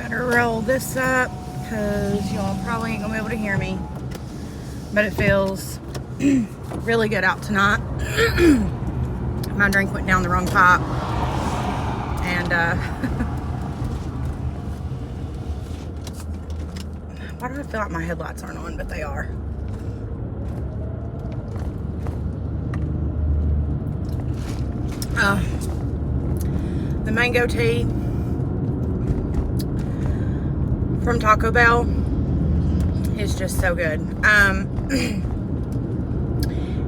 Better roll this up because y'all probably ain't gonna be able to hear me. But it feels really good out tonight. My drink went down the wrong pipe. And why do I feel like my headlights aren't on? But they are. The mango tea from Taco Bell is just so good.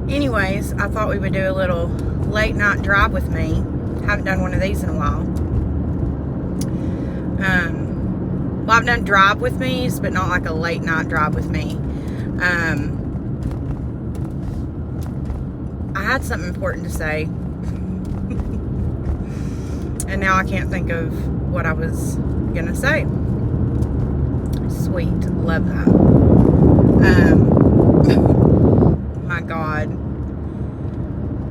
Anyways, I thought we would do a little late night drive with me. Haven't done one of these in a while. Well, I've done drive with me's, but not like a late night drive with me. I had something important to say. And now I can't think of what I was gonna say. Sweet, love that. My God.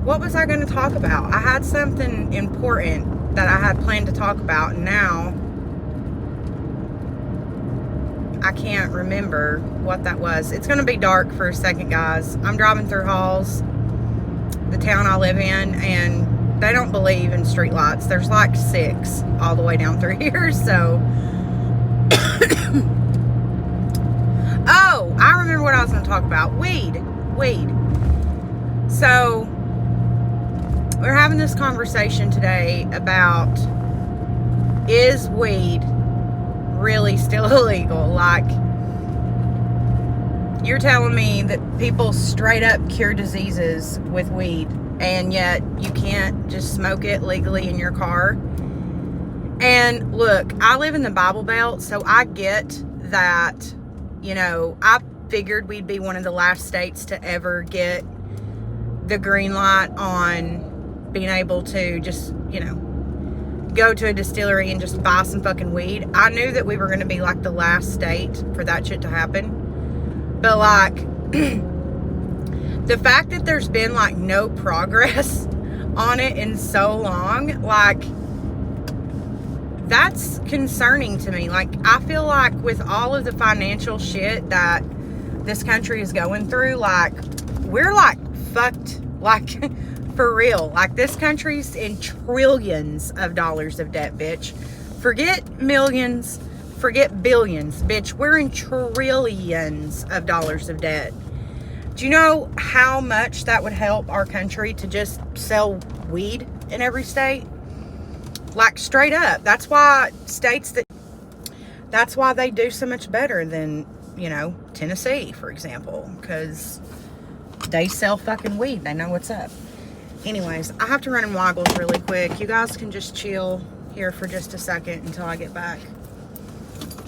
What was I gonna talk about? I had something important that I had planned to talk about, and now I can't remember what that was. It's gonna be dark for a second, guys. I'm driving through Halls, the town I live in, and they don't believe in street lights. There's like 6 all the way down through here, so. Oh, I remember what I was going to talk about. Weed. So, we're having this conversation today about, is weed really still illegal? Like, you're telling me that people straight up cure diseases with weed, and yet you can't just smoke it legally in your car. And look, I live in the Bible Belt, so I get that, you know, I figured we'd be one of the last states to ever get the green light on being able to just, you know, go to a distillery and just buy some fucking weed. I knew that we were going to be like the last state for that shit to happen. But like, the fact that there's been like no progress on it in so long, like, that's concerning to me. Like, I feel like with all of the financial shit that this country is going through, like, we're like fucked, like, for real. Like, this country's in trillions of dollars of debt, bitch. Forget millions, forget billions, bitch. We're in trillions of dollars of debt. Do you know how much that would help our country to just sell weed in every state? Like, straight up. That's why they do so much better than, you know, Tennessee, for example, because they sell fucking weed. They know what's up. Anyways, I have to run in Waggles really quick. You guys can just chill here for just a second until I get back.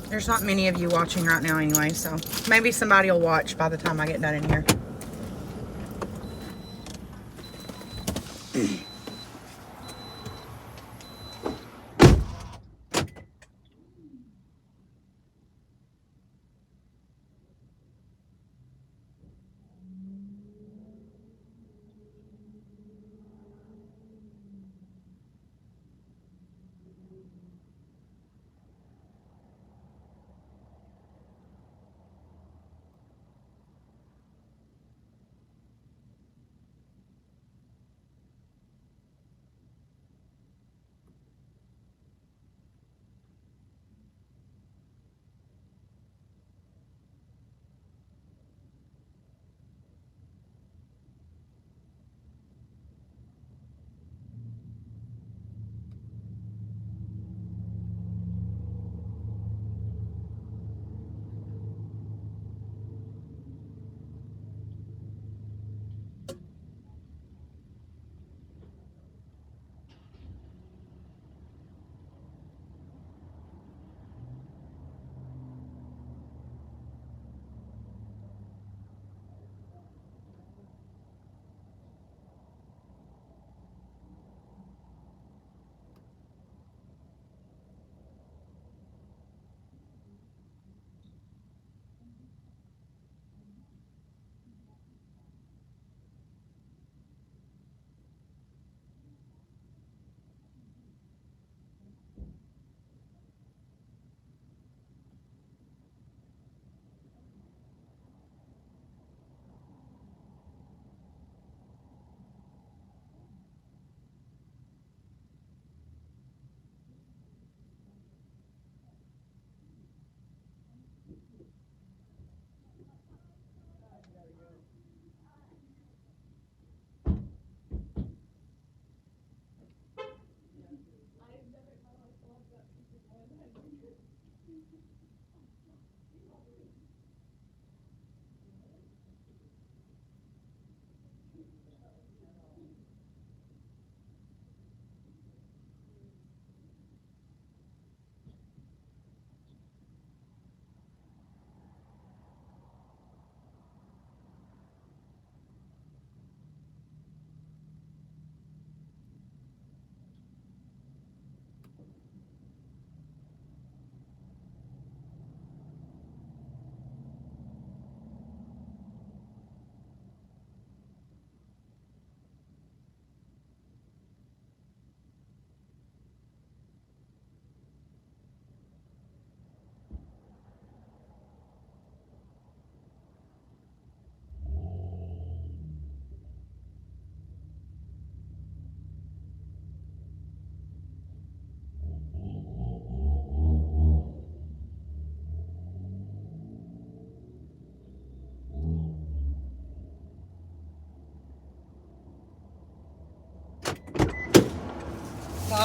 There's not many of you watching right now anyway, so maybe somebody will watch by the time I get done in here.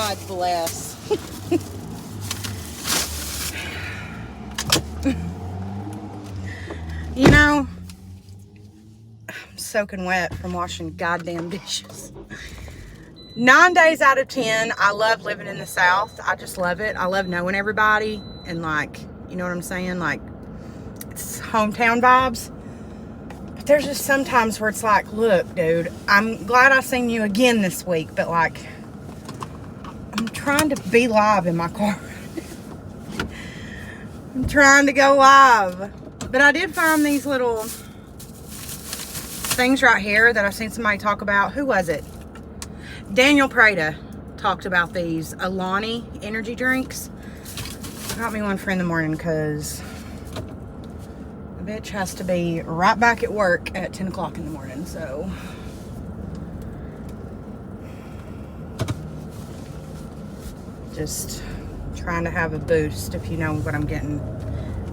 God bless. You know, I'm soaking wet from washing goddamn dishes. 9 days out of 10, I love living in the South. I just love it. I love knowing everybody and, like, you know what I'm saying? Like, it's hometown vibes. But there's just sometimes where it's like, look, dude, I'm glad I seen you again this week, but, like, I'm trying to be live in my car. I'm trying to go live. But I did find these little things right here that I've seen somebody talk about. Who was it? Daniel Prada talked about these Alani energy drinks. Got me one for in the morning because the bitch has to be right back at work at 10 o'clock in the morning. So just trying to have a boost, if you know what I'm getting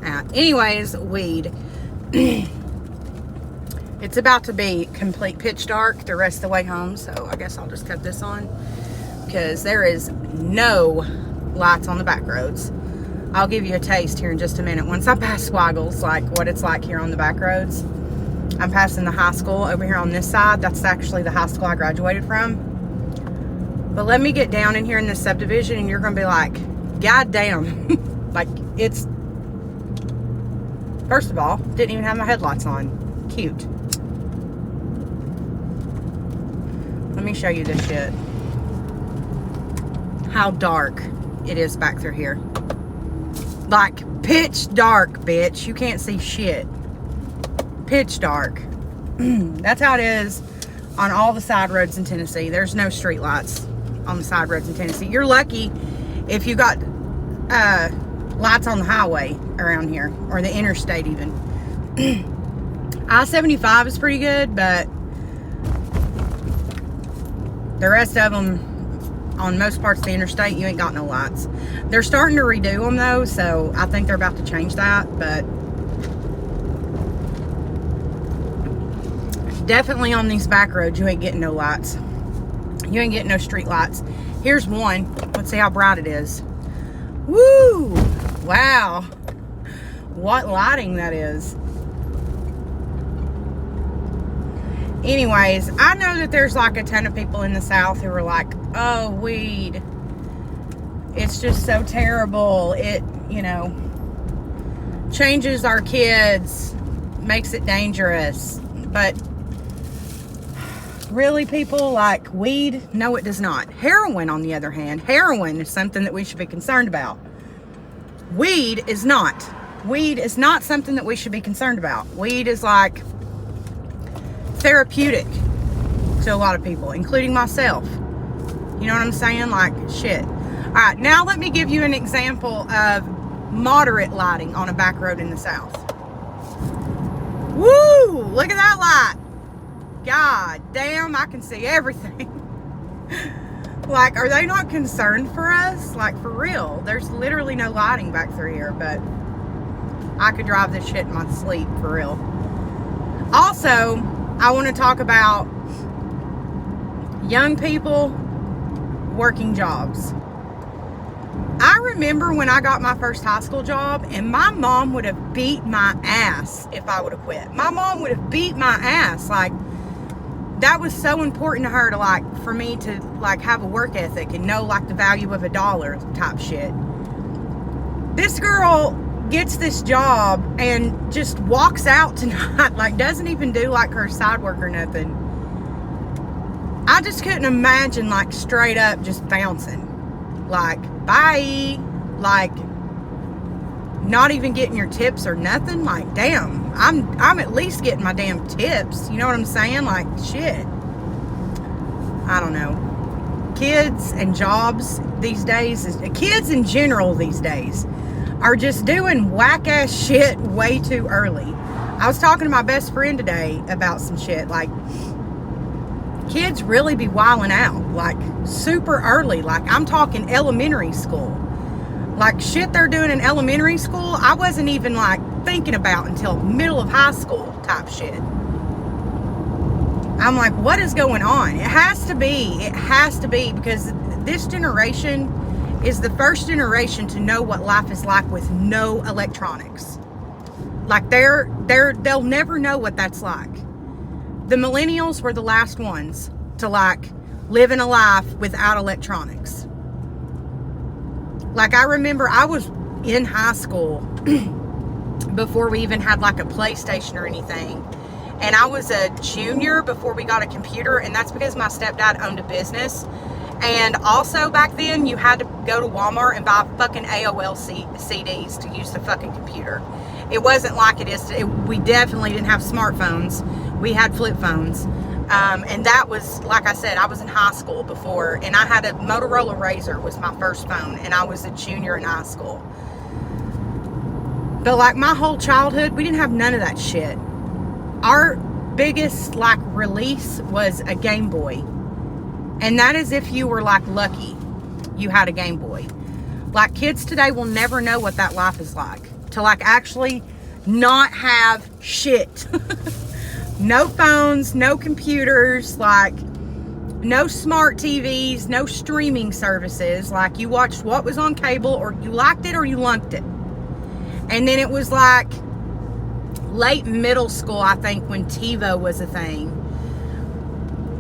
at. Anyways, weed. It's about to be complete pitch dark the rest of the way home, so I guess I'll just cut this on because there is no lights on the back roads. I'll give you a taste here in just a minute. Once I pass Swaggles, like what it's like here on the back roads. I'm passing the high school over here on this side. That's actually the high school I graduated from. But let me get down in here in this subdivision and you're going to be like, God damn. Like, it's, first of all, didn't even have my headlights on. Cute. Let me show you this shit. How dark it is back through here. Like, pitch dark, bitch. You can't see shit. Pitch dark. That's how it is on all the side roads in Tennessee. There's no street lights on the side roads in Tennessee. You're lucky if you got lights on the highway around here, or the interstate even. I-75 is pretty good, but the rest of them, on most parts of the interstate, you ain't got no lights. They're starting to redo them though, so I think they're about to change that, but definitely on these back roads, you ain't getting no lights. You ain't getting no street lights. Here's one. Let's see how bright it is. Woo! Wow. What lighting that is. Anyways, I know that there's like a ton of people in the South who are like, oh, weed. It's just so terrible. It, you know, changes our kids, makes it dangerous. But really, people, like weed? No, it does not. Heroin, on the other hand, heroin is something that we should be concerned about. Weed is not. Weed is not something that we should be concerned about. Weed is like therapeutic to a lot of people, including myself. You know what I'm saying? Like, shit. All right, now let me give you an example of moderate lighting on a back road in the South. Woo! Look at that light. God damn, I can see everything. Like, are they not concerned for us? Like, for real. There's literally no lighting back through here, but I could drive this shit in my sleep, for real. Also, I want to talk about young people working jobs. I remember when I got my first high school job, and my mom would have beat my ass if I would have quit. My mom would have beat my ass. Like, that was so important to her to, like, for me to, like, have a work ethic and know, like, the value of $1 type shit. This girl gets this job and just walks out tonight, like, doesn't even do, like, her side work or nothing. I just couldn't imagine, like, straight up just bouncing. Like, bye. Like, not even getting your tips or nothing. Like, damn, I'm at least getting my damn tips. You know what I'm saying? Like, shit. I don't know. Kids and jobs these days, kids in general these days, are just doing whack-ass shit way too early. I was talking to my best friend today about some shit. Like, kids really be wilding out, like, super early. Like, I'm talking elementary school. Like, shit they're doing in elementary school, I wasn't even, like, thinking about until middle of high school type shit. I'm like, what is going on? It has to be because this generation is the first generation to know what life is like with no electronics. Like they'll never know what that's like. The millennials were the last ones to like live in a life without electronics. Like I remember I was in high school before we even had like a PlayStation or anything. And I was a junior before we got a computer, and that's because my stepdad owned a business. And also back then, you had to go to Walmart and buy fucking AOL CDs to use the fucking computer. It wasn't like it is today. We definitely didn't have smartphones. We had flip phones. And that was, like I said, I was in high school before, and I had a Motorola Razr was my first phone, and I was a junior in high school. But like my whole childhood, we didn't have none of that shit. Our biggest like release was a Game Boy. And that is if you were like lucky you had a Game Boy. Like kids today will never know what that life is like. To like actually not have shit. No phones, no computers, like no smart TVs, no streaming services. Like you watched what was on cable, or you liked it or you lunked it. And then it was like late middle school, I think, when TiVo was a thing.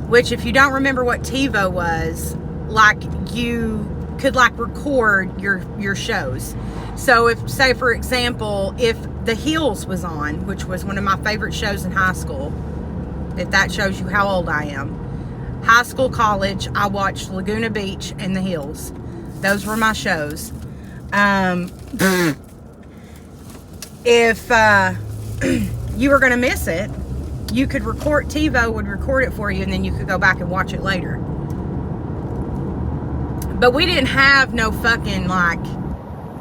Which, if you don't remember what TiVo was, like you could like record your shows. So if, say for example, if The Hills was on, which was one of my favorite shows in high school, if that shows you how old I am. High school, college, I watched Laguna Beach and The Hills. Those were my shows. If you were going to miss it, you could record, TiVo would record it for you, and then you could go back and watch it later. But we didn't have no fucking, like,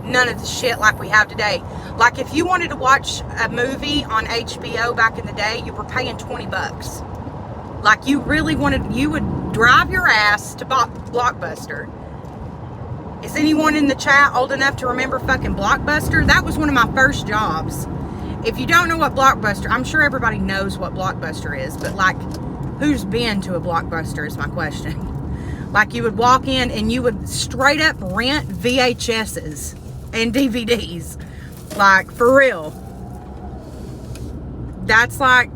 none of the shit like we have today. Like, if you wanted to watch a movie on HBO back in the day, you were paying $20. Like, you really wanted, you would drive your ass to Blockbuster. Is anyone in the chat old enough to remember fucking Blockbuster? That was one of my first jobs. If you don't know what Blockbuster, I'm sure everybody knows what Blockbuster is, but like, who's been to a Blockbuster is my question. Like, you would walk in and you would straight up rent VHSs and DVDs. Like, for real. That's like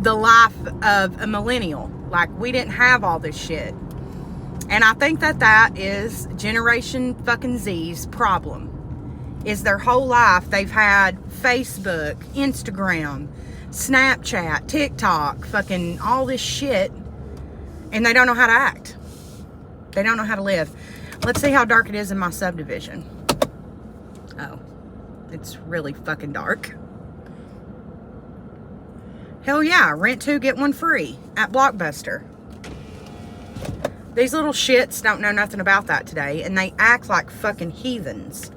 the life of a millennial. Like, we didn't have all this shit. And I think that that is Generation fucking Z's problem. Is their whole life they've had Facebook, Instagram, Snapchat, TikTok, fucking all this shit, and they don't know how to act. They don't know how to live. Let's see how dark it is in my subdivision. Oh, it's really fucking dark. Hell yeah, rent 2, get 1 free at Blockbuster. These little shits don't know nothing about that today, and they act like fucking heathens.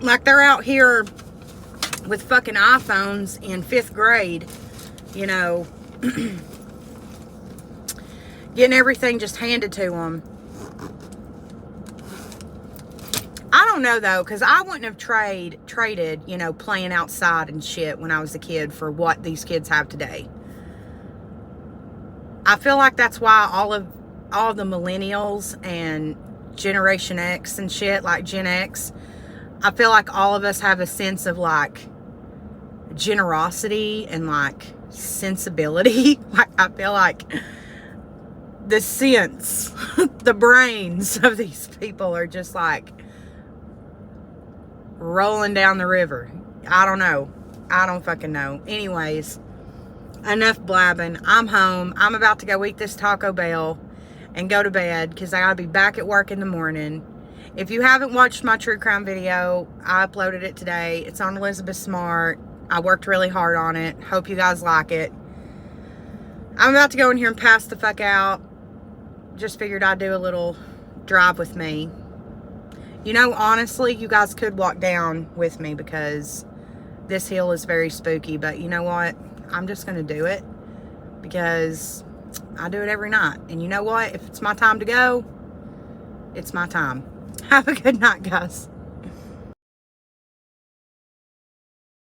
Like they're out here with fucking iPhones in 5th grade, you know, getting everything just handed to them. I don't know though, because I wouldn't have traded, you know, playing outside and shit when I was a kid for what these kids have today. I feel like that's why all of the millennials and Generation X and shit, like Gen X, I feel like all of us have a sense of like generosity and like sensibility. Like, I feel like the sense, the brains of these people are just like rolling down the river. I don't know. I don't fucking know. Anyways, enough blabbing. I'm home. I'm about to go eat this Taco Bell and go to bed because I gotta be back at work in the morning. If you haven't watched my true crime video, I uploaded it today. It's on Elizabeth Smart. I worked really hard on it. Hope you guys like it. I'm about to go in here and pass the fuck out. Just figured I'd do a little drive with me. You know, honestly, you guys could walk down with me because this hill is very spooky. But you know what? I'm just going to do it because I do it every night. And you know what? If it's my time to go, it's my time. Have a good night, guys.